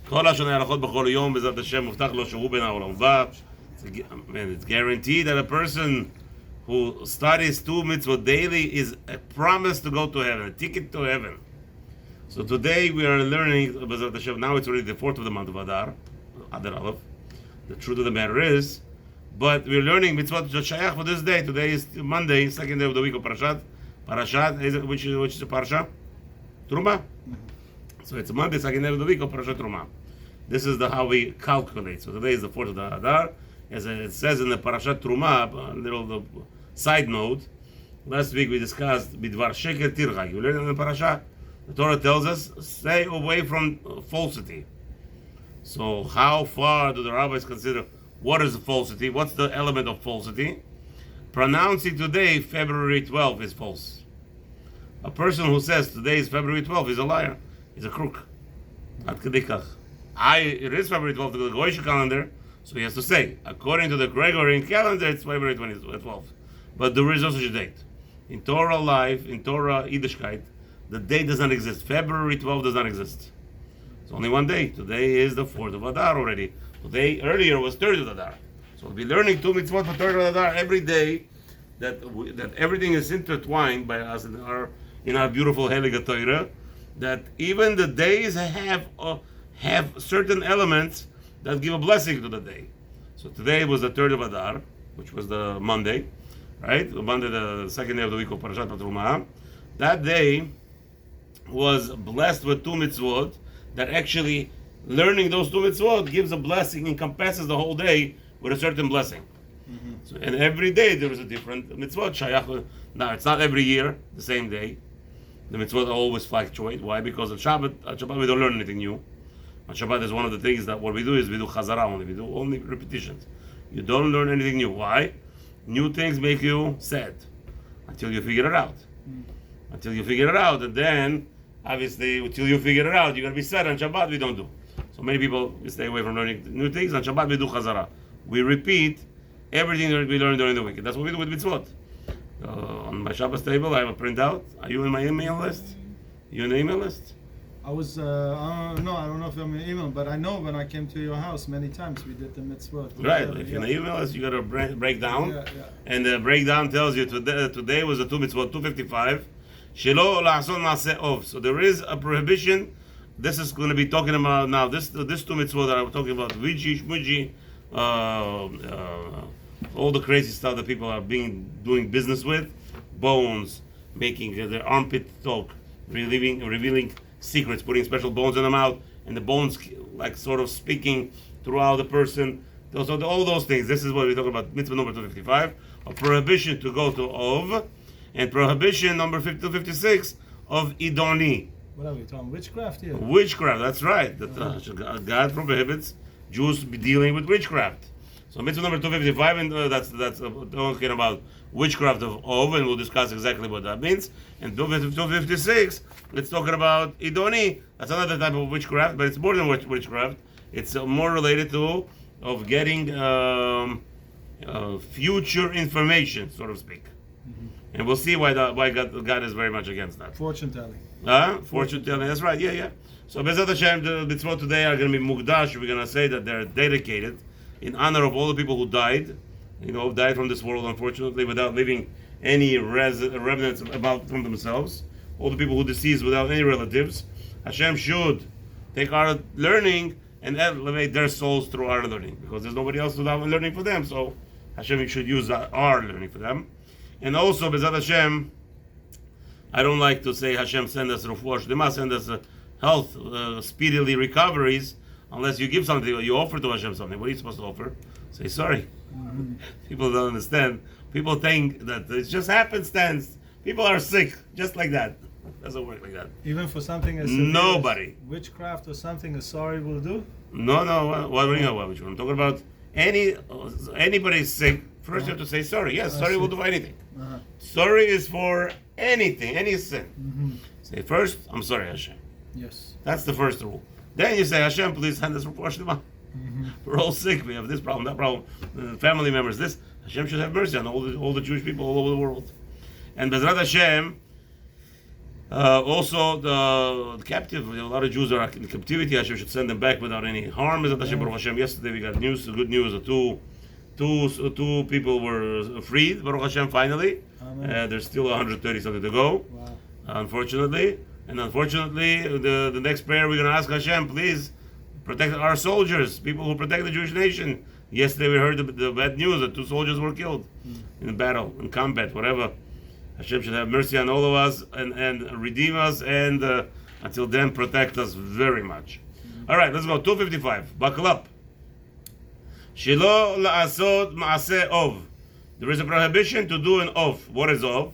כל השנה הלכות בכל יום, בעזרת השם, מובטח לו שהוא בן העולם הבא. It's guaranteed that a person who studies 2 mitzvot daily is a promise to go to heaven, a ticket to heaven. So today we are learning, B'ezrat Hashem, now it's already the 4th of the month of Adar Aleph. The truth of the matter is, but we're learning mitzvot shayach for this day. Today is Monday, second day of the week of Parashat. Which is the Parasha? Truma? So it's Monday, second day of the week of Parashat Truma. This is how we calculate. So today is the 4th of the Adar. As it says in the Parashat Truma, a little side note, last week we discussed Bidvar Sheker Tircha. You learned in the Parasha, the Torah tells us, stay away from falsity. So how far do the rabbis consider, what is falsity? What's the element of falsity? Pronouncing today, February 12th, is false. A person who says today is February 12th is a liar. He's a crook. Ad kedei kach. It is February 12th to the Goyish calendar, so he has to say, according to the Gregorian calendar, it's February 12th. But there is no such a date. In Torah life, in Torah Yiddishkeit, the date does not exist. February 12th does not exist. It's only one day. Today is the 4th of Adar already. Today, earlier, was 3rd of Adar. So we'll be learning 2 mitzvot for 3rd of Adar every day, that everything is intertwined by us in our beautiful Heilige Torah, that even the days have certain elements that give a blessing to the day. So today was the 3rd of Adar, which was the Monday, right? Monday, the second day of the week of Parashat Truma. That day was blessed with 2 mitzvot, that actually learning those 2 mitzvot gives a blessing, encompasses the whole day with a certain blessing. Mm-hmm. So, and every day there is a different mitzvot. Shayach. Now it's not every year the same day. The mitzvot always fluctuate. Why? Because on Shabbat we don't learn anything new. On Shabbat is one of the things that what we do is we do chazara only. We do only repetitions. You don't learn anything new. Why? New things make you sad until you figure it out. Until you figure it out, and then obviously until you figure it out, you're gonna be sad. On Shabbat we don't do. So many people stay away from learning new things. On Shabbat we do chazara. We repeat everything that we learned during the week. That's what we do with mitzvot. On my Shabbos table, I have a printout. Are you in my email list? You in the email list? I was, I don't know if I'm in email, but I know when I came to your house many times we did the mitzvot. Right, if you're in the email list, you got a breakdown. Yeah. And the breakdown tells you today was the 2 mitzvot, 255. Shelo la'ason ma'aseh ov. So there is a prohibition. This is going to be talking about now, this 2 mitzvot that I'm talking about, Viji, Shmuji, all the crazy stuff that people are doing business with, bones, making their armpit talk, revealing secrets, putting special bones in the mouth, and the bones like sort of speaking throughout the person. So all those things. This is what we're talking about. Mitzvah number 255, a prohibition to go to Ov, and prohibition number 256 of Idony. What are we talking? Witchcraft here. Witchcraft. That's right. God prohibits Jews dealing with witchcraft. So mitzvah number 255, and that's talking about witchcraft of Ov, and we'll discuss exactly what that means. And 256, it's talking about Idony. That's another type of witchcraft, but it's more than witchcraft. It's more related to getting future information, so to speak. Mm-hmm. And we'll see why God is very much against that. Fortune telling. Fortune telling. That's right. Yeah. So B'ezrat Hashem, the mitzvot today are going to be mukdash. We're going to say that they're dedicated in honor of all the people who died, died from this world, unfortunately, without leaving any remnants from themselves. All the people who deceased without any relatives. Hashem should take our learning and elevate their souls through our learning, because there's nobody else without learning for them. So Hashem should use our learning for them. And also, B'ezrat Hashem, I don't like to say Hashem send us refuah shlema, send us health, speedily recoveries, unless you give something, you offer to Hashem something. What are you supposed to offer? Say sorry. Mm-hmm. People don't understand. People think that it's just happenstance. People are sick, just like that. It doesn't work like that. Even for something as nobody. As witchcraft or something, a sorry will do? No. What do you know? What I'm talking about? Anybody sick, first you have to say sorry. Yes, sorry will do for anything. Uh-huh. Sorry is for anything, any sin. Mm-hmm. Say first, I'm sorry, Hashem. Yes. That's the first rule. Then you say, Hashem, please send us refuah shlema. Mm-hmm. We're all sick. We have this problem, that problem. Family members, this. Hashem should have mercy on all the Jewish people all over the world. And B'ezrat Hashem, Also, the captive, a lot of Jews are in captivity. Hashem should send them back without any harm. Baruch Hashem. Yesterday we got good news. Two people were freed. Baruch Hashem, finally. There's still 130 something to go. Wow. Unfortunately. And unfortunately, the next prayer we're going to ask Hashem, please protect our soldiers, people who protect the Jewish nation. Yesterday we heard the bad news that 2 soldiers were killed in battle, in combat, whatever. Hashem should have mercy on all of us and redeem us, and until then protect us very much. All right, let's go. 255. Buckle up. Shelo la'asot ma'aseh ov. There is a prohibition to do an ov. What is ov?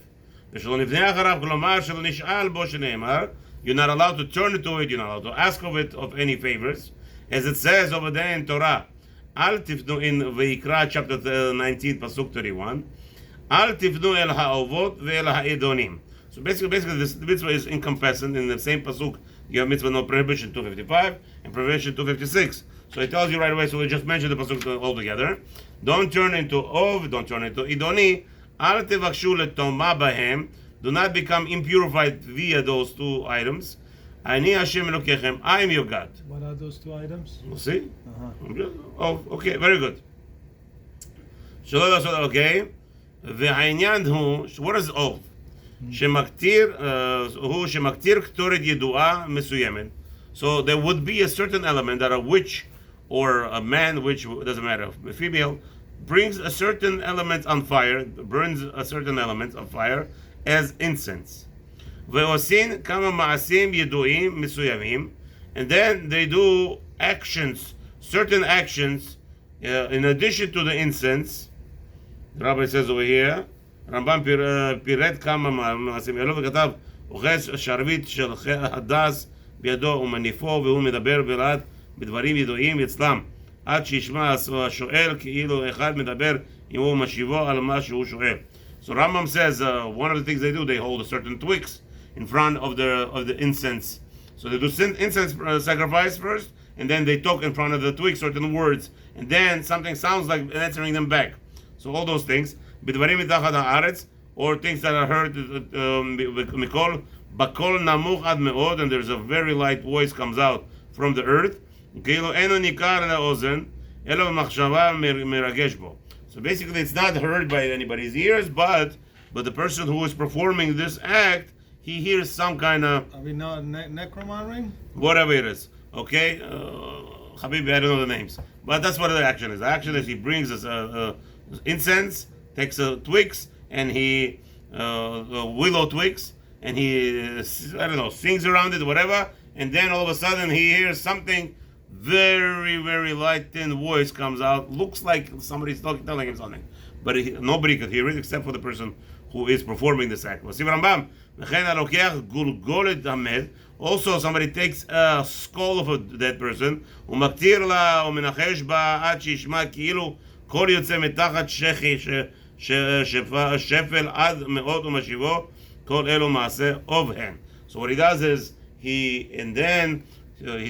You're not allowed to turn to it. You're not allowed to ask of it of any favors, as it says over there in Torah. Al tifnu in Vayikra chapter 19 pasuk 31. Al tifnu el ha'ovot ve'el ha'idonim. So basically, this mitzvah is encompassing in the same pasuk. You have mitzvah no prohibition 255 and prohibition 256. So it tells you right away. So we just mentioned the pasuk all together. Don't turn into ov. Don't turn into idoni. Al tevakshu letoma bahem. Do not become impurified via those 2 items. Ani Hashem Elokechem. I am your God. What are those 2 items? We'll see. Oh, okay, very good. Okay. והעניין הוא, what is ov? שמקטיר, הוא שמקטיר קטורת ידועה מסוימת. So there would be a certain element that a witch or a man, which doesn't matter, a female, brings a certain element on fire, burns a certain element on fire as incense. ועושים כמה מעשים ידועים מסוימים, and then they do actions, certain actions, in addition to the incense. The rabbi says over here, רמב"ם פירט כמה מעשים אלו וכתב, אוחז שרביט של הדס בידו ומניפו, והוא מדבר בלעד בדברים ידועים אצלם, עד שישמע השואל כאילו אחד מדבר אם הוא משיבו על מה שהוא שואל. So Rambam says one of the things they do, they hold a certain twigs in front of the incense. So they do incense sacrifice first, and then they talk in front of the twigs certain words, and then something sounds like answering them back. So all those things, בדברים מתחת הארץ, or things that are heard מקול, בקול נמוך עד מאוד, and there's a very light voice comes out from the earth, כאילו אינו ניכר לאוזן, אלא במחשבה מרגש בו. So basically it's not heard by anybody's ears, but the person who is performing this act, he hears some kind of... Are we not necromancy? Whatever it is, okay? Habibi, I don't know the names. But that's what the action is. The action is he brings us incense, takes twigs, and he willow twigs, and he I don't know, sings around it, whatever, and then all of a sudden he hears something, very very light thin voice comes out, looks like somebody's telling him something, but nobody could hear it except for the person who is performing this act. Also somebody takes a skull of a dead person, ומקטיר לה ומנחש בה עד שישמע כאילו קול יוצא מתחת שחי שפל עד מאוד ומשיבו, כל אלו מעשה אוב הן. So what he does is he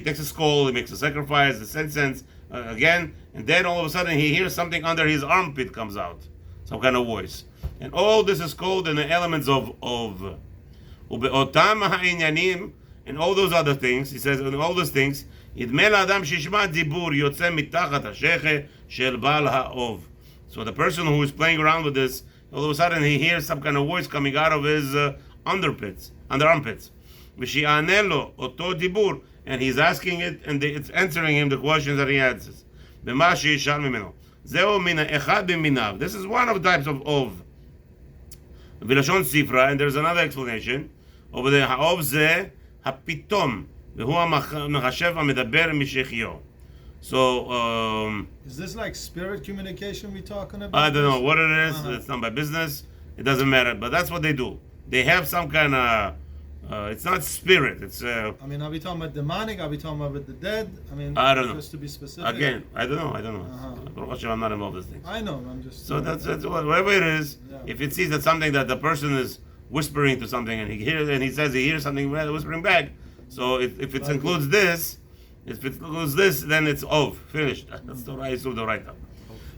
takes a skull, he makes a sacrifice, the incense again, and then all of a sudden he hears something under his armpit comes out, some kind of voice, and all this is called in the elements of ובאותם העניינים, and all those other things, he says, and all those things, ידמה לאדם שישמע דיבור יוצא מתחת השכי של בעל האוב. So the person who is playing around with this, all of a sudden he hears some kind of voice coming out of his underarmpits. ושיענה לו אותו דיבור, and he's asking it, and it's answering him the questions that he answers. במה שישאל ממנו. זהו מן אחד במיניו. This is one of the types of ov. בלשון ספרה, and there's another explanation. over there, האוב זה הפתאום, והוא המחשב המדבר משחיו. So, is this like spirit communication we're talking about? I don't know what it is. It's not by business. It doesn't matter. But that's what they do. They have some kind of... it's not spirit. It's... I mean, are we talking about demonic? Are we talking about the dead? I mean, I don't know. Just to be specific. Again, I don't know. I'm not involved in these things. I know. I'm just... So that's whatever it is. Yeah. If it sees that something that the person is whispering to something, and he says he hears something whispering back. So if it includes this... If it includes this, then it's off. Finished. That's the right of the right up.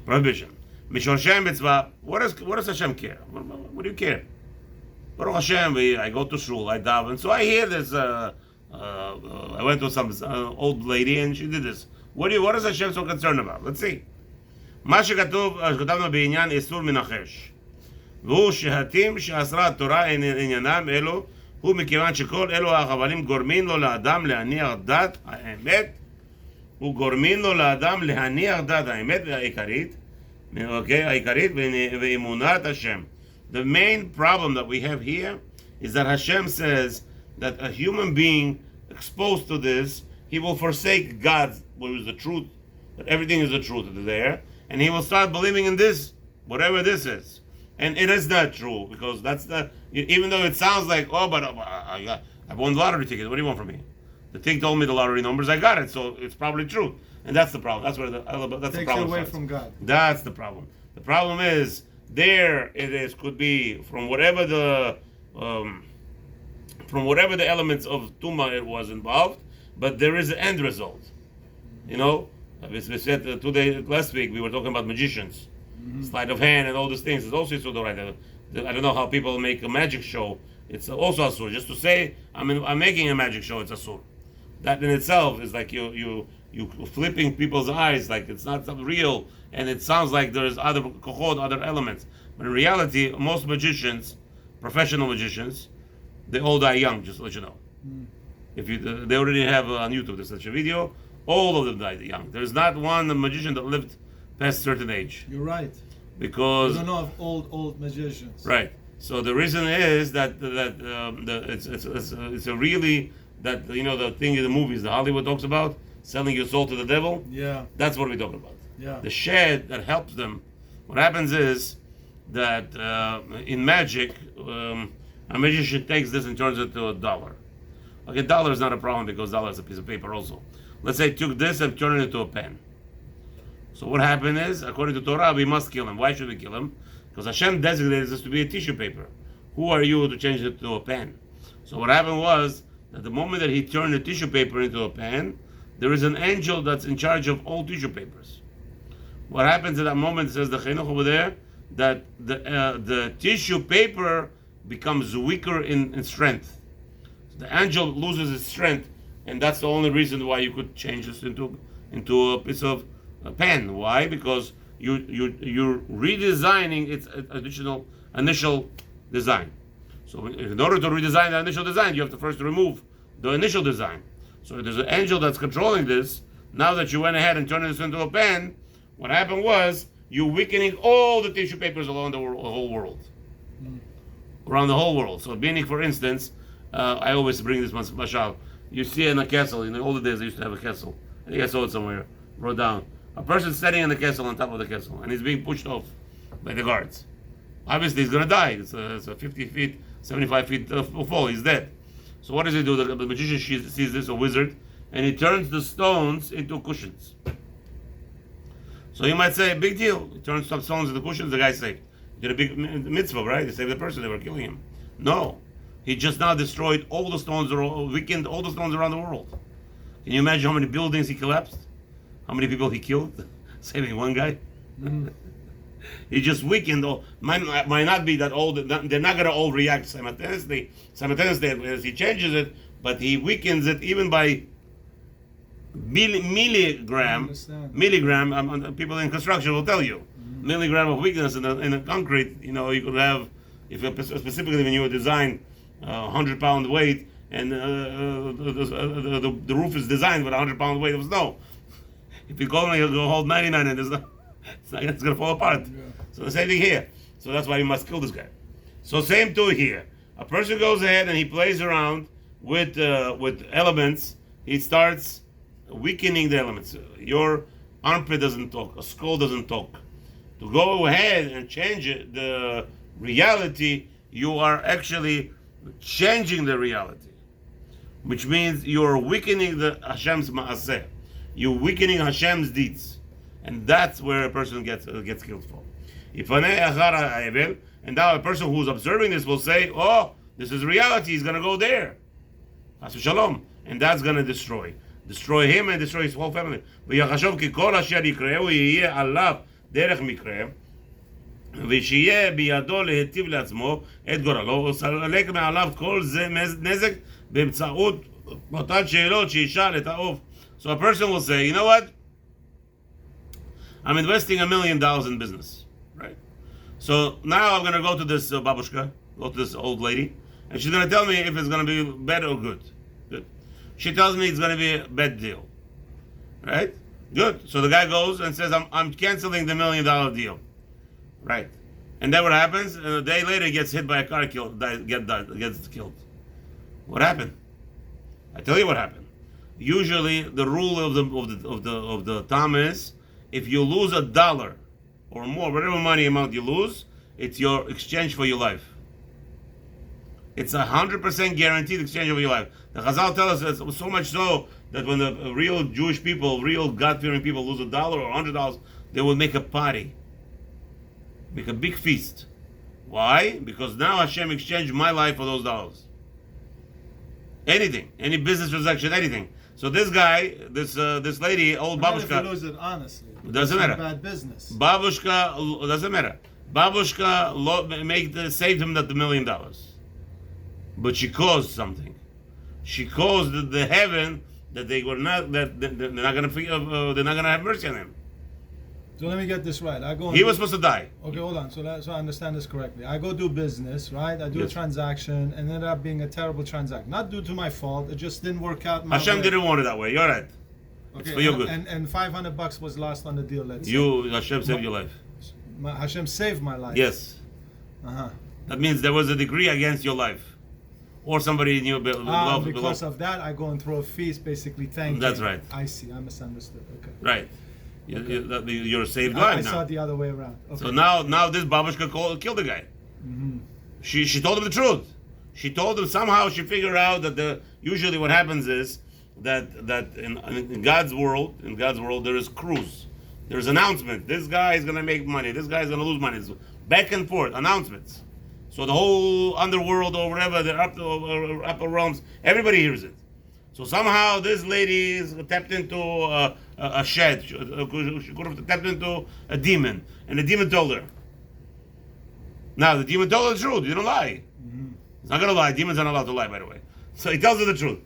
Prohibition. Mishon Shem Mitzvah. What does Hashem care? What do you care? Baruch Hashem, I go to shul, I daven. So I hear this. I went to some old lady and she did this. What is Hashem so concerned about? Let's see. מה שכתבנו בעניין איסור מנחש, והוא שהתים שאסרה התורה עניינם אלו, הוא מכיוון שכל אלו החבלים גורמים לו לאדם להניח דת האמת, וגורמים לו לאדם להניח דת האמת העיקרית ואמונת השם. The main problem that we have here is that Hashem says that a human being exposed to this, he will forsake God, what is the truth, that everything is the truth there, and he will start believing in this, whatever this is. And it is not true, because that's the, even though it sounds like, oh, but I won the lottery ticket, what do you want from me? The thing told me the lottery numbers, I got it, so it's probably true. And that's the problem. That's where that's the problem. Takes you away from God. That's the problem. The problem is, there it is, could be from whatever the elements of Tumah it was involved, but there is an end result. You know, we said last week we were talking about magicians, sleight of hand and all these things. It's also Isur D'Oraita. I don't know how people make a magic show. It's also Asur. Just to say, I'm making a magic show, it's Asur. That in itself is like you flipping people's eyes, like it's not real, and it sounds like there's other kochot, other elements. But in reality, most magicians, professional magicians, they all die young. Just to let you know. If you, they already have on YouTube there's such a video. All of them died young. There's not one magician that lived past a certain age. You're right. Because you don't know of old magicians. Right. So the reason is that it's a really that the thing in the movies the Hollywood talks about selling your soul to the devil. Yeah. That's what we're talking about. Yeah. The shed that helps them. What happens is that in magic, a magician takes this and turns it to $1. Okay, $1 is not a problem because $1 is a piece of paper also. Let's say took this and turned it into a pen. So what happened is, according to Torah, we must kill him. Why should we kill him? Because Hashem designated this to be a tissue paper. Who are you to change it to a pen? So what happened was that the moment that he turned the tissue paper into a pen, there is an angel that's in charge of all tissue papers. What happens at that moment, says the Chinuch over there, that the tissue paper becomes weaker in strength. So the angel loses its strength, and that's the only reason why you could change this into a piece of a pen. Why? Because you're redesigning its initial design. So in order to redesign the initial design, you have to first remove the initial design. So there's an angel that's controlling this. Now that you went ahead and turned this into a pen, what happened was you're weakening all the tissue papers along the whole world. Around the whole world. So meaning, for instance, I always bring this mashal. You see in a castle, in the older days they used to have a castle. I think I saw it somewhere, wrote down. A person standing in the castle, on top of the castle, and he's being pushed off by the guards. Obviously he's going to die. It's a 50 feet, 75 feet fall. He's dead. So what does he do? The magician sees this, a wizard, and he turns the stones into cushions. So you might say, big deal. He turns some stones into cushions, the guy's saved. He did a big mitzvah, right? He saved the person, they were killing him. No. He just now destroyed all the stones, weakened all the stones around the world. Can you imagine how many buildings he collapsed? How many people he killed? Saving one guy? He just weakened all. Might not be that all, they're not going to all react simultaneously as he changes it, but he weakens it even by milligram. People in construction will tell you. Milligram of weakness in a concrete, you could have, specifically when you design 100-pound weight, and the roof is designed with a 100-pound weight of snow. If you go, you'll hold 99, and it's going to fall apart. Yeah. So the same thing here. So that's why you must kill this guy. So same too here. A person goes ahead and he plays around with elements. He starts weakening the elements. Your armpit doesn't talk. A skull doesn't talk. To go ahead and change it, the reality, you are actually changing the reality, which means you're weakening the Hashem's ma'aseh. You're weakening Hashem's deeds, and that's where a person gets killed for. And now a person who's observing this will say, "Oh, this is reality. He's going to go there, shalom," and that's going to destroy him and destroy his whole family. ושיהיה בידו להיטיב לעצמו את גורלו, וסלק מעליו כל זה נזק באמצעות אותן שאלות שישאל את העוף. So a person will say, you know what? I'm investing $1 million in business, right? So now I'm going to go to this babushka, go to this old lady, and she's going to tell me if it's going to be bad or good. Good. She tells me it's going to be a bad deal, right? Good. So the guy goes and says, I'm canceling the $1 million deal, right? And then what happens? And a day later, he gets hit by a car, gets killed. What happened? I tell you what happened. Usually, the rule of the Tam is, if you lose $1 or more, whatever money amount you lose, it's your exchange for your life. It's 100% guaranteed exchange of your life. The Chazal tell us it's so much so that when the real Jewish people, real God-fearing people lose $1 or $100, they will make a party, make a big feast. Why? Because now Hashem exchanged my life for those dollars. Anything, any business transaction, anything. So this guy, this lady, old babushka. If you lose it honestly, Doesn't matter. Bad business. Babushka doesn't matter. Babushka saved him that $1 million, but she caused something. She caused the heaven that they were not that they're not going to have mercy on him. So let me get this right. He was supposed to die. Okay, hold on. So I understand this correctly. I go do business, right? I do a transaction, and ended up being a terrible transaction. Not due to my fault. It just didn't work out. Hashem didn't want it that way. You're right. Okay, it's for your good. And $500 was lost on the deal. Let's say. Hashem saved your life. Hashem saved my life. Yes. Uh-huh. That means there was a decree against your life, or somebody in your love. Because of that, I go and throw a feast, basically. Thank you. That's right. I see. I misunderstood. Okay. Right. Okay. You're saved life now. I saw it the other way around. Okay. So now this babushka killed the guy. Mm-hmm. She told him the truth. She told him somehow she figured out that usually what happens is that in God's world there is cruise. There's announcement. This guy is gonna make money. This guy is gonna lose money. It's back and forth announcements. So the whole underworld or whatever, the upper realms, everybody hears it. So somehow this lady tapped into a shed. She could have tapped into a demon, and the demon told her. Now the demon told her the truth. He didn't lie. Mm-hmm. He's not gonna lie. Demons aren't allowed to lie, by the way. So he tells her the truth,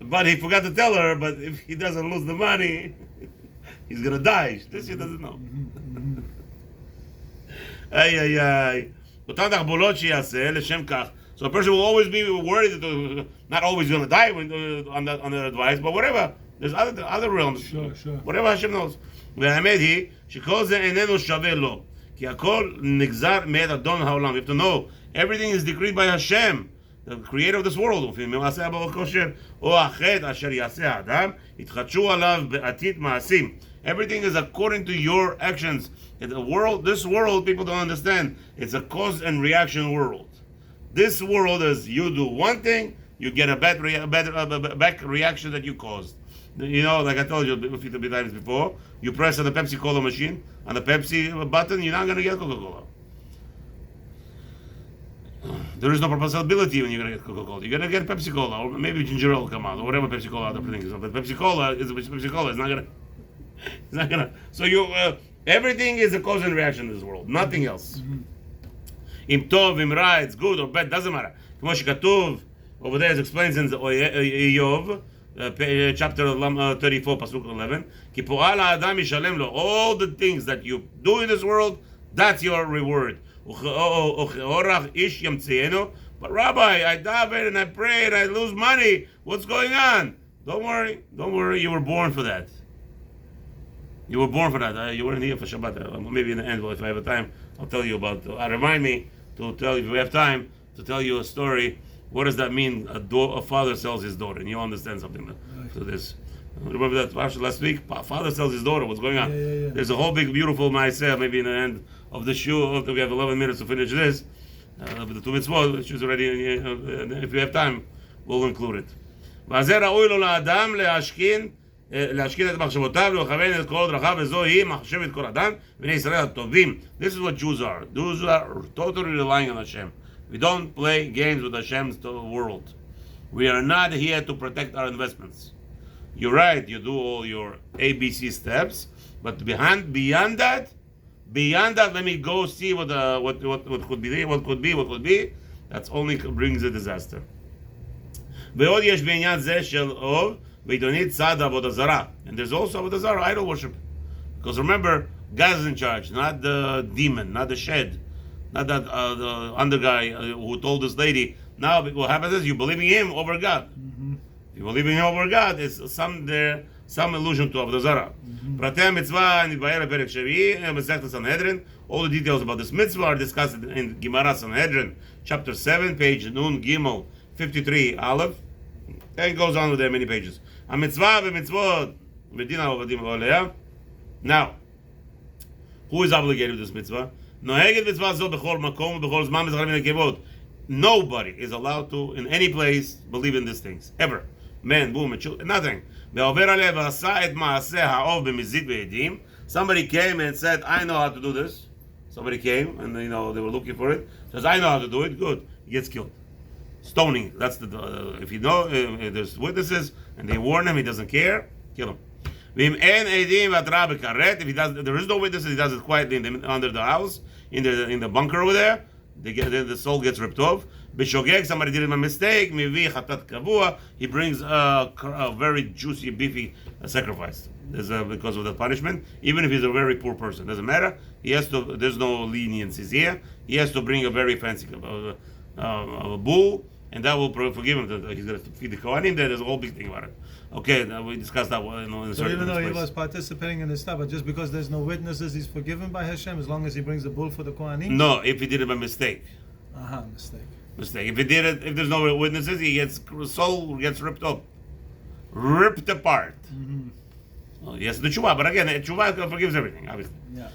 but he forgot to tell her. But if he doesn't lose the money, he's gonna die. This she doesn't know. Ay ay ay. אותן תחבולות שיעשה לשם כך. So a person will always be worried that not always going to die on the advice, but whatever. There's other realms. Sure. Whatever Hashem knows. והאמת היא שכל זה איננו שווה לו. כי הכל נגזר מאת אדון העולם. You have to know, everything is decreed by Hashem, the creator of this world. ומעשה הבא כושר, או החטא אשר יעשה האדם, יתחדשו עליו בעתיד מעשים. Everything is according to your actions. This world, people don't understand. It's a cause and reaction world. This world is you do one thing, you get a back reaction that you caused. You know, like I told you a few times before, you press on the Pepsi Cola machine, on the Pepsi button, you're not going to get Coca-Cola. There is no possibility when you're going to get Coca-Cola. You're going to get Pepsi Cola, or maybe ginger ale will come out, or whatever Pepsi Cola other things. But Pepsi Cola is Pepsi Cola. It's not going to. So everything is a cause and reaction in this world, nothing else. Im tov, im ra, it's good or bad, doesn't matter. כמו שכתוב, over there it explains in Iyov, chapter 34, pasuk 11, כי פועל האדם ישלם לו, all the things that you do in this world, that's your reward. וכאורח איש ימצאנו, but Rabbi, I daven and I pray and I lose money, what's going on? Don't worry, you were born for that. You were born for that. You weren't here for Shabbat. Maybe in the end, if I have time, I'll tell you about. Remind me to tell you, if we have time, to tell you a story. What does that mean? A father sells his daughter, and you understand something to this. Remember that last week? Father sells his daughter. What's going on? Yeah. There's a whole big, beautiful ma'aseh. Maybe in the end of the shiur, we have 11 minutes to finish this. The two mitzvot, which is already. If we have time, we'll include it. וזה ראוי לו לאדם להשכין את מחשבותיו ולכוון את כל דרכיו וזוהי מחשבת כל אדם בני ישראל הטובים. This is what Jews are. Jews are totally relying on Hashem. We don't play games with Hashem's world. We are not here to protect our investments. You're right, you do all your ABC steps, but beyond that, Beyond that, let me go see what could be there, what could be. That's only brings a disaster. ועוד יש בעניין זה של אוב ועיתונית צד עבודה זרה. And there's also עבודה זרה, idol worship. Because remember, God is in charge, not the demon, not the shed, not that the under guy who told this lady. Now what happens is you believe in him over God. Mm-hmm. If you believe in him over God, it's some allusion to עבודה זרה. פרטי המצווה נתבהר בפרק שביעי, מסכת סנהדרין. All the details about this mitzvah are discussed in Gemara Sanhedrin, chapter 7, page Nun Gimel 53 Aleph. And it goes on with there many pages. המצווה ומצוות מדין העובדים ועוליה. Now, who is obligated with this mitzvah? נוהגת מצווה זו בכל מקום ובכל זמן בזכרים ונקבות. Nobody is allowed to, in any place, believe in these things. Ever. Man, boom, nothing. ועובר עליה ועשה את מעשה האוב במזיד ועדים. Somebody came and said, I know how to do this. Somebody came and they were looking for it. Says, I know how to do it. Good. He gets killed. Stoning. That's if you know, if there's witnesses and they warn him, he doesn't care, kill him. If there is no witnesses, he does it quietly under the house, in the bunker over there. Then the soul gets ripped off. Bishogeg, somebody did him a mistake. He brings a very juicy, beefy sacrifice. Because of the punishment, even if he's a very poor person, doesn't matter. He has to. There's no leniencies here. He has to bring a very fancy a bull, and that will forgive him. He's going to feed the Kohanim. There's a whole big thing about it. Okay, we discussed that in a so even though he place. was participating in this stuff, but just because there's no witnesses, he's forgiven by Hashem as long as he brings the bull for the Kohanim? No, if he did it by mistake. Mistake. If he did it, if there's no witnesses, soul gets ripped up. Ripped apart. Mm-hmm. Well, yes, the tshuva, but again, tshuva forgives everything, obviously. Yeah.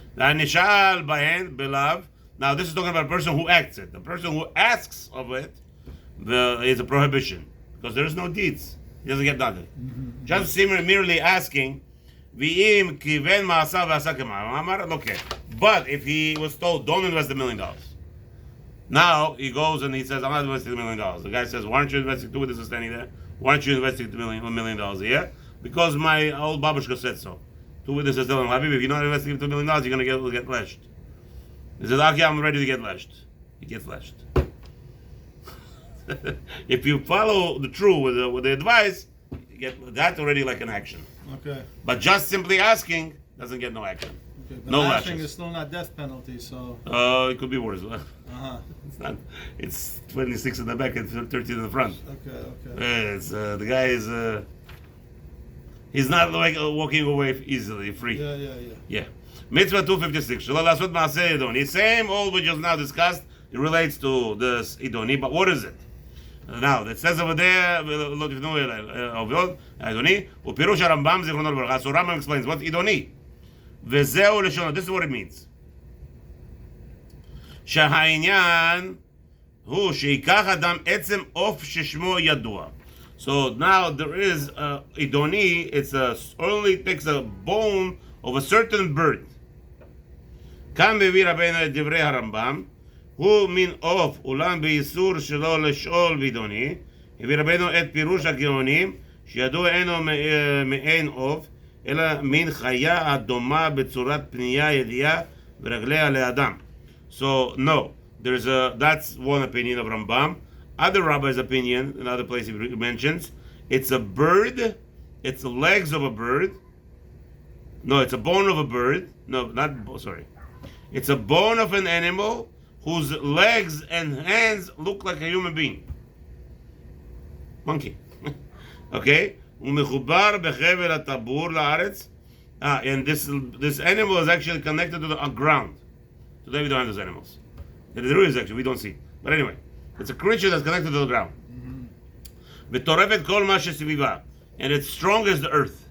Now, this is talking about a person who acts it. The person who asks of it is a prohibition, because there is no deeds. He doesn't get nothing. Mm-hmm. Just merely asking, okay. But if he was told, don't invest $1 million. Now he goes and he says, I'm not investing $1 million. The guy says, why aren't you investing? Two witnesses standing there. Why aren't you investing $1 million a year? Because my old babushka said so. Two witnesses tell him, Habib, if you're not investing $2 million, you're going to get lashed. He says, okay, I'm ready to get lashed. He gets lashed. If you follow the true with the advice, you get that already like an action. Okay. But just simply asking doesn't get no action. Okay, but no lashing lashes. is still not death penalty, so. It could be worse. It's not. It's 26 in the back and 13 in the front. Okay. It's the guy is. He's not like walking away easily, free. Yeah. Mitzvah 256. Shalom lasot maaseh Idony. Same all we just now discussed. It relates to this Idony, but what is it? Now, it says over there, לא תפנו עובדות, Idony, ופירוש הרמב"ם זיכרונו לברכה. So Rambam explains what's Idony. וזהו לשונו. This is what it means. שהעניין הוא שיקח אדם עצם עוף ששמו ידוע. So now there is Idony, only takes a bone of a certain bird. כאן מביא רבינו את דברי הרמב"ם, הוא מין עוף, אולם באיסור שלא לשאול באידוני, הביא רבינו את פירוש הגאונים, שידוע אינו מעין עוף, אלא מין חיה הדומה בצורת פנייה ידיעה ורגליה לאדם. So no, that's one opinion of Rambam. Other rabbis' opinion, another place he mentions, it's a bird, it's the legs of a bird. No, it's a bone of a bird. No, sorry. It's a bone of an animal whose legs and hands look like a human being. Monkey. Okay? ומחובר בחבל הטבור לארץ. And this animal is actually connected to the ground. Today we don't have those animals. There is actually, we don't see. But anyway, it's a creature that's connected to the ground. וטורפת כל מה שסביבה. And it's strong as the earth.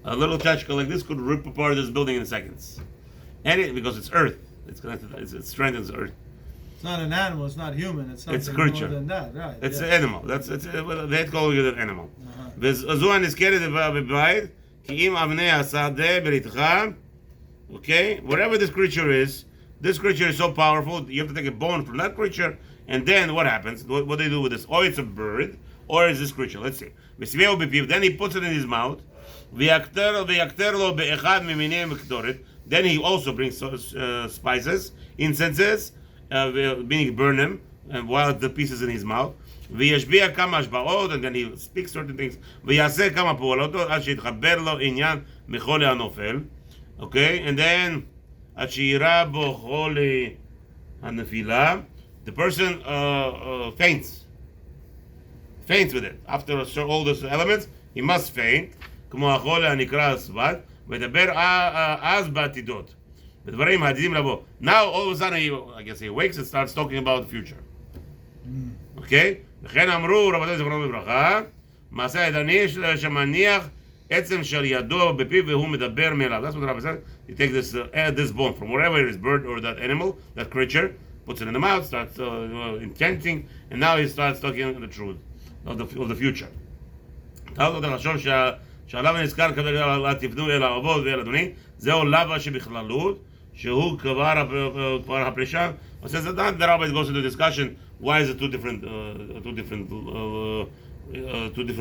A little tachka like this could rip apart this building in seconds. And because it's earth. It's connected, it strengthens the earth. It's not an animal, it's not human, it's something it's a creature. more than that, right? It's an animal. They call it an animal. וזו הנזכרת בבית, כי אם אבני השדה בריתך, okay, whatever this creature is so powerful, you have to take a bone from that creature, and then what happens? What do they do with this? Or it's a bird, or it's this creature. Let's see. Then he puts it in his mouth, ויקטר לו באחד ממיני מקטורת, Then he also brings spices, incenses, meaning burn them, and while the pieces in his mouth. וישביע כמה השבעות, and then he speaks certain things. ויעשה כמה פעולות עד שיתחבר לו עניין מחולי הנופל. Okay, and then עד שיראה בו חולי הנפילה, the person faints with it. After all those elements, he must faint. כמו החולי הנקרא הסבד, וידבר אז בעתידות. בדברים העתידים לבוא. Now, all of a sudden, I guess he wakes and starts talking about the future. Okay? וכן אמרו רבותינו זיכרונם לברכה, מעשה עדני שמניח עצם של ידו בפיו והוא מדבר מאליו. That's what the Rabbi said. You take this bone from wherever it is, bird or that animal, that creature, puts it in the mouth, starts intending, and now he starts talking the truth of the future. תאו את הלשון שעליו נזכר כרגע תפנו אל האבות ואל אדוני, זהו לאו שבכללות, שהוא כבר הפרישה. It says that the Rabbi goes into discussion. Why is it two different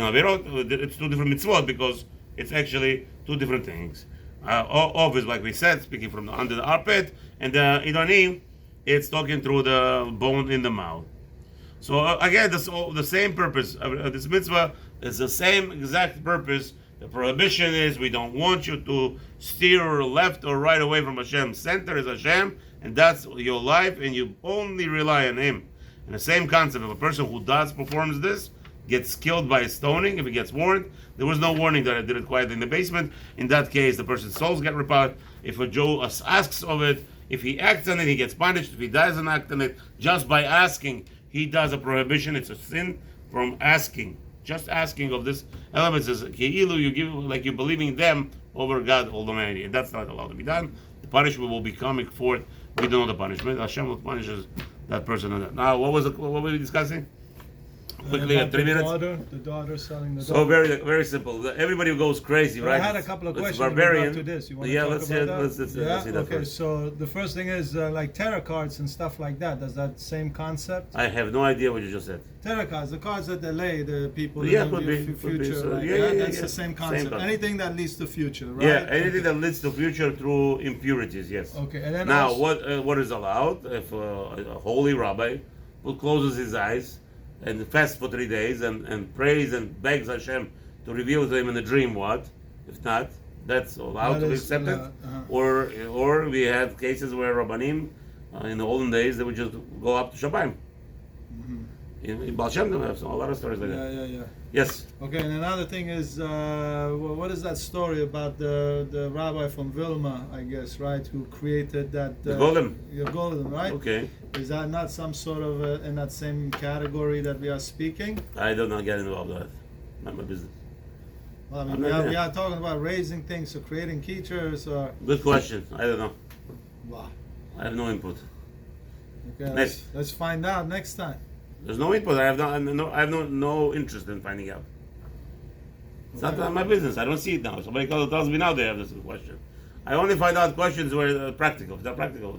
averot? It's two different mitzvot because it's actually two different things. Of is like we said, speaking from under the armpit, and the Idony, it's talking through the bone in the mouth. So again, this all the same purpose. This mitzvah is the same exact purpose. The prohibition is we don't want you to steer left or right away from Hashem. Center is Hashem, and that's your life, and you only rely on Him. And the same concept of a person who performs this gets killed by stoning. If he gets warned, there was no warning that I did it quietly in the basement. In that case, the person's souls get ripped out. If a Jew asks of it, if he acts on it, he gets punished. If he doesn't act on it, just by asking, he does a prohibition. It's a sin from asking. Just asking of this element says, you give like you're believing them over God Almighty, and that's not allowed to be done. The punishment will be coming forth. We don't know the punishment. Hashem punishes that person on that. Now, what were we discussing? Quickly, 3 minutes. The daughter selling the daughter. So very simple. Everybody goes crazy, right? I had a couple of questions barbarian. to this. You want to Yeah, talk let's about that? let's see that Okay, first. so the first thing is like tarot cards and stuff like that. Does that same concept? I have no idea what you just said. Tarot cards, the cards that delay the people Yeah, in the could be. future. So, right? yeah, That's the same concept. concept. Anything that leads to future, right? Yeah, anything that leads to future through impurities, yes. Okay, and then Now, also, what is allowed if a holy rabbi who closes his eyes and fasts for 3 days and prays and begs Hashem to reveal to him in a dream what? If not, that's allowed That to be is accepted. allowed, Or we have cases where Rabbanim in the olden days they would just go up to Shabbat. In Baal Shem Tov have a lot of stories like that. yeah. Yes. Okay, and another thing is, what is that story about the rabbi from Vilna, I guess, right, who created that... The golem. Your golem, right? Okay. Is that not some sort of in that same category that we are speaking? I do not get involved with that. Not my business. Well, I I'm mean, not we there. are talking about raising things, so creating teachers, or... Good question. I don't know. Wow. I have no input. Okay, Next. let's find out next time. There's no input. I have no interest in finding out. It's not my business. I don't see it now. Somebody tells me now they have this question. I only find out questions where they're practical. If they're practical,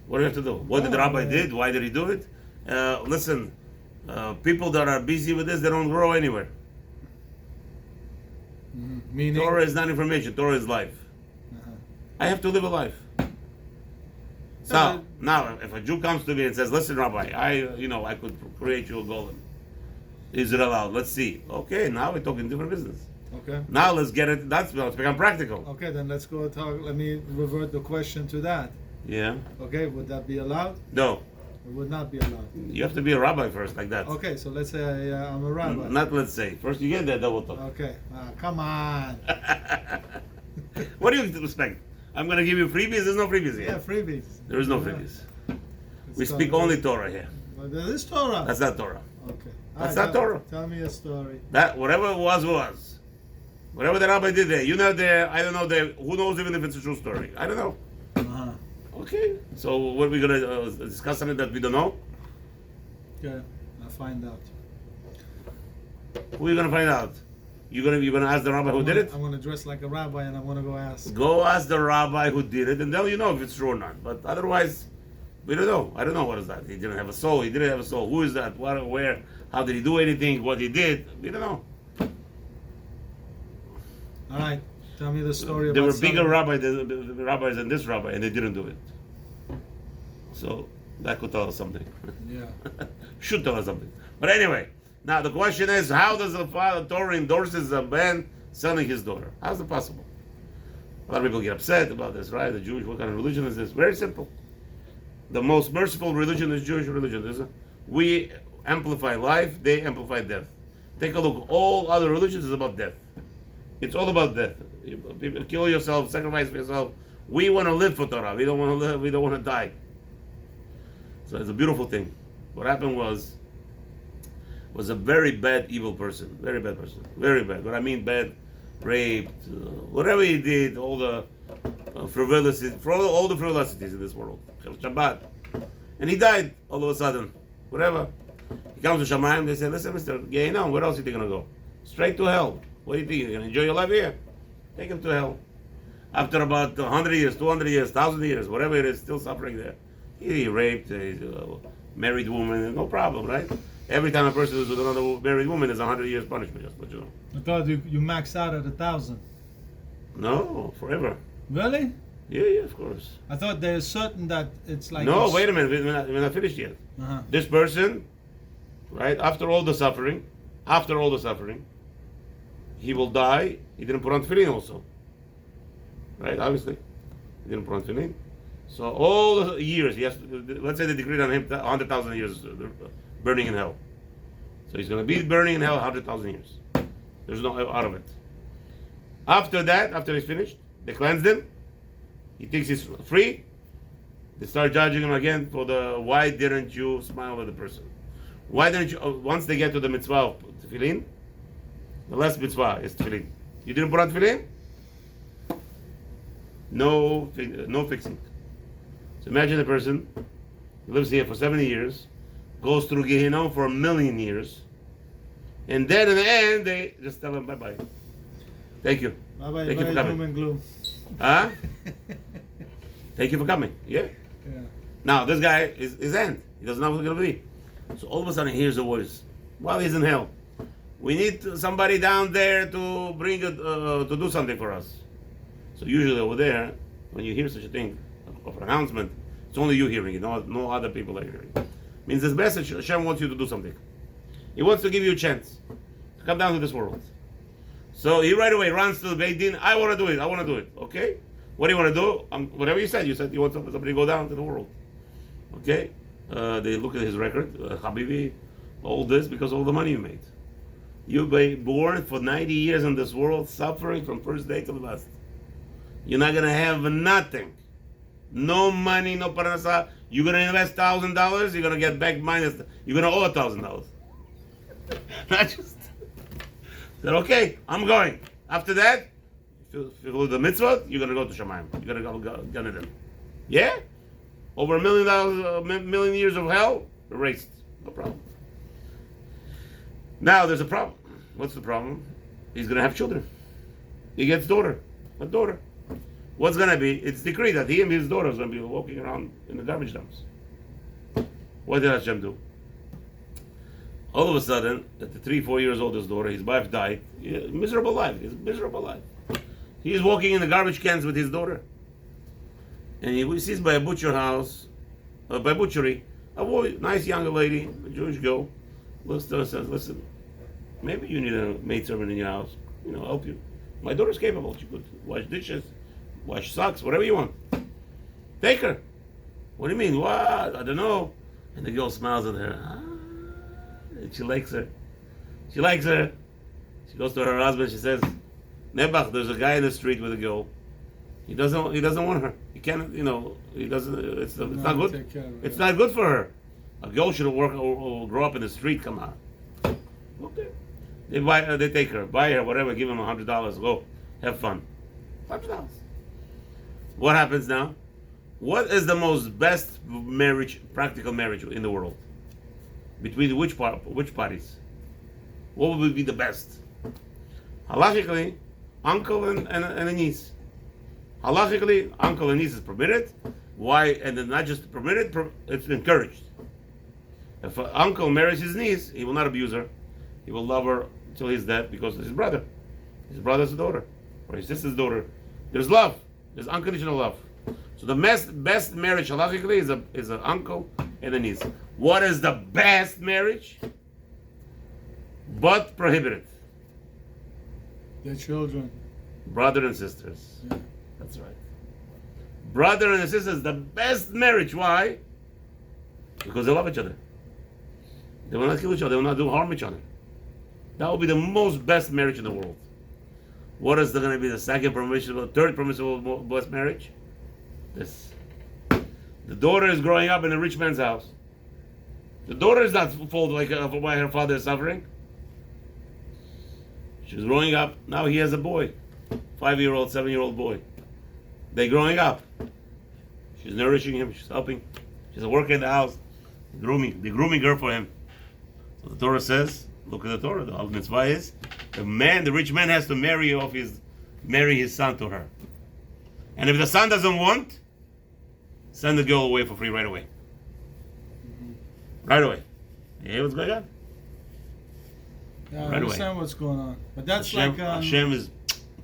what do you have to do? What did the rabbi did? Why did he do it? Listen, people that are busy with this, they don't grow anywhere. Meaning? Torah is not information. Torah is life. I have to live a life. So now, if a Jew comes to me and says, "Listen, Rabbi, I could create you a golem. Is it allowed? Let's see." Okay, now we're talking different business. Okay. Now let's get it. Let's become practical. Okay, then let's go talk. Let me revert the question to that. Yeah. Okay, would that be allowed? No. It would not be allowed. You have to be a rabbi first, like that. Okay, so let's say I'm a rabbi. Not let's say. First, you get that double talk. Okay, come on. What do you expect? I'm going to give you freebies? There's no freebies here. Yeah, freebies. There is no Yeah. freebies. It's We speak called- only Torah here. Well, there is Torah. That's not Torah. Okay. That's All not Torah. Tell me a story. That whatever it was. Whatever the rabbi did there, you're not there. I don't know. Who knows even if it's a true story? I don't know. Uh-huh. Okay. So what are we gonna discuss something that we don't know? Okay, I'll find out. Who are you gonna find out? You're gonna ask the rabbi who did it? I'm gonna dress like a rabbi and I'm gonna go ask. Go ask the rabbi who did it, and then you know if it's true or not. But otherwise, we don't know. I don't know what is that. He didn't have a soul. He didn't have a soul. Who is that? What? Where? How did he do anything? What he did? We don't know. All right. Tell me the story There about were bigger selling- rabbis than this rabbi, and they didn't do it. So that could tell us something. Yeah. Should tell us something. But anyway, now the question is, how does the Torah endorses a man selling his daughter? How's it possible? A lot of people get upset about this, right? The Jewish, what kind of religion is this? Very simple. The most merciful religion is Jewish religion, isn't it? We amplify life, they amplify death. Take a look. All other religions is about death. It's all about death. People kill yourself, sacrifice for yourself. We want to live for Torah. We don't want to live. We don't want to die. So it's a beautiful thing. What happened was a very bad, evil person. Very bad person. Very bad. What I mean bad, raped, whatever he did, all the frivolities, all the frivolities in this world. Shabbat. And he died all of a sudden. Whatever. He comes to Shamayim, they say, listen, Mr. Gehinnom, where else are you going to go? Straight to hell. What do you think? You're going to enjoy your life here? Take him to hell. After about 100 years, 200 years, 1,000 years, whatever it is, still suffering there. He raped a married woman, no problem, right? Every time a person is with another married woman, there's 100 years punishment, just but you know. I thought you max out at 1,000. No, forever. Really? Yeah, of course. I thought there's certain that it's like. No, wait a minute, we're not finished yet. Uh-huh. This person, right, after all the suffering, he will die. He didn't put on tefillin also. Right, obviously. He didn't put on tefillin. So all the years, he has to, let's say they decreed on him 100,000 years burning in hell. So he's going to be burning in hell 100,000 years. There's no out of it. After that, after he's finished, they cleansed him. He thinks he's free. They start judging him again for why didn't you smile at the person? Why didn't you, once they get to the mitzvah of tefillin, the last mitzvah is tefillin. You didn't put on tefillin? No fixing. So imagine a person who lives here for 70 years, goes through Gehinnom for 1,000,000 years, and then in the end, they just tell him bye-bye. Thank you. Bye-bye, Thank you for coming. doom and gloom. Huh? Thank you for coming. Yeah. Yeah. Now, this guy is end. He doesn't know what's going to be. So all of a sudden, he hears a voice. While he's in hell, we need somebody down there to bring it, to do something for us. So usually over there, when you hear such a thing, of an announcement, it's only you hearing it, no other people are hearing it. Means this message, Hashem wants you to do something. He wants to give you a chance to come down to this world. So he right away runs to the Beit Din. I want to do it. Okay? What do you want to do? Whatever you said you want somebody to go down to the world. Okay? They look at his record. Habibi, all this because of all the money you made. You've been born for 90 years in this world, suffering from first day to the last. You're not going to have nothing. No money, no parnasa. You're going to invest $1,000, you're going to get back minus, you're going to owe $1,000. Not just. Said, okay, I'm going. After that, if you do the mitzvot, you're going to go to Shamayim. You're going to go Gan Eden. Yeah? Over $1 million years of hell, erased. No problem. Now there's a problem. What's the problem? He's going to have children. He gets a daughter. What's going to be? It's decreed that he and his daughter is going to be walking around in the garbage dumps. What did Hashem do? All of a sudden, at the 3-4 years old, his daughter, his wife died. Miserable life. He's walking in the garbage cans with his daughter. And he sees by a butchery, a nice young lady, a Jewish girl, looks to her and says, listen, maybe you need a maidservant in your house, help you. My daughter's capable. She could wash dishes, wash socks, whatever you want. Take her. What do you mean? What? I don't know. And the girl smiles at her. And she likes her. She goes to her husband. She says, Nebach, there's a guy in the street with a girl. He doesn't want her. He can't, he doesn't, it's not good. It's not good for her. A girl should work or grow up in the street, come on. Okay. They take her, buy her, whatever, give him $100, go, have fun. $100. What happens now? What is the most best marriage, practical marriage in the world? Between which parties? What would be the best? Halachically, uncle and a niece. Halachically, uncle and niece is permitted. Why? And then not just permitted, it's encouraged. If an uncle marries his niece, he will not abuse her. He will love her until he's dead because it's his brother. His brother's daughter. or his sister's daughter. There's love. There's unconditional love. So the best marriage halachically is an uncle and a niece. What is the best marriage? But prohibited. Their children. Brother and sisters. Yeah. That's right. Brother and sister is the best marriage. Why? Because they love each other. They will not kill each other. They will not do harm each other. That will be the most best marriage in the world. What is going to be the second permissible, third permissible best marriage? This. The daughter is growing up in a rich man's house. The daughter is not told like why her father is suffering. She's growing up. Now he has a boy, 5-year-old, 7-year-old boy. They're growing up. She's nourishing him. She's helping. She's working in the house, the grooming her for him. So the Torah says, look at the Torah. The mitzvah is the rich man has to marry his son to her. And if the son doesn't want, send the girl away for free right away. Right away. You hear what's going on? Yeah, I Right understand away. what's going on. But that's Hashem, like Hashem is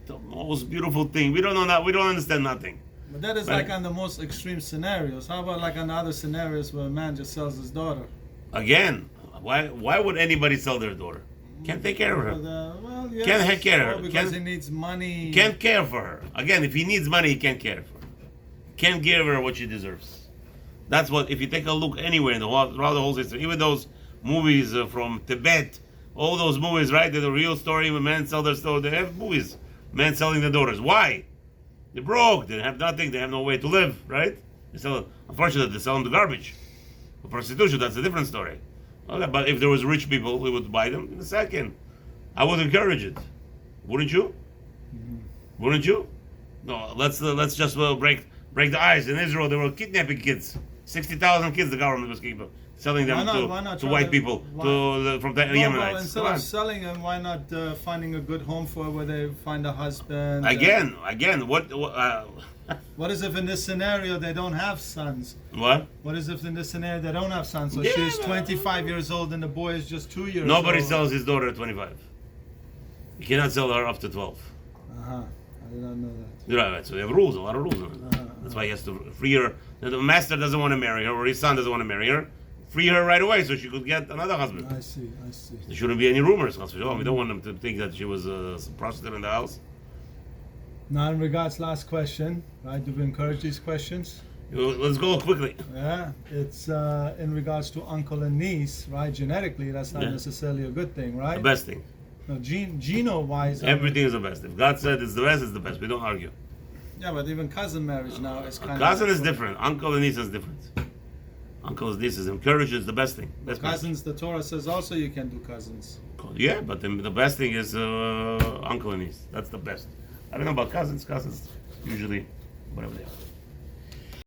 the most beautiful thing. We don't know that. We don't understand nothing. but that is Right. like on the most extreme scenarios. How about like on the other scenarios where a man just sells his daughter? Again, why would anybody sell their daughter? Can't take care of her. Well, yes, Can't take care of her. because Can't- he needs money. Can't care for her. Again, if he needs money, he can't care for her. Can't give her what she deserves. That's what, if you take a look anywhere throughout the whole system, even those movies from Tibet, all those movies, right? They're the real story when men sell their story. They have movies, men selling their daughters. Why? They're broke. They have nothing. They have no way to live, right? Unfortunately, they sell them to garbage. For prostitution, that's a different story. Okay, but if there was rich people, we would buy them in a second. I would encourage it. Wouldn't you? Wouldn't you? No, let's just break the ice. In Israel, they were kidnapping kids. 60,000 kids the government was keeping, selling them Why not to try white to- people, why- from the No, Yemenites. well, instead Come on. of selling them, why not finding a good home for her where they find a husband? Again, what? What is if in this scenario they don't have sons? What? What is if in this scenario they don't have sons? So Yeah, she's no. 25 years old and the boy is just 2 years Nobody old. sells his daughter at 25. You cannot sell her up to 12. Uh-huh. I did not know that. You're right. So they have rules, a lot of rules. That's why he has to free her. The master doesn't want to marry her, or his son doesn't want to marry her. Free her right away so she could get another husband. I see. There shouldn't be any rumors. We don't want them to think that she was a prostitute in the house. Now, in regards last question, right? Do we encourage these questions? Let's go quickly. Yeah, it's in regards to uncle and niece, right? Genetically, that's not Yeah. necessarily a good thing, right? The best thing. No, geno-wise, Everything is the best. If God said it's the best, it's the best. We don't argue. yeah, but even cousin marriage now is kind Cousin of is different. Uncle and niece is different. Uncle and niece is encouraged is the best thing. Best marriage. cousins. The Torah says also you can do cousins. Yeah, but the best thing is uncle and niece. That's the best. I don't know about cousins. Cousins usually whatever they are.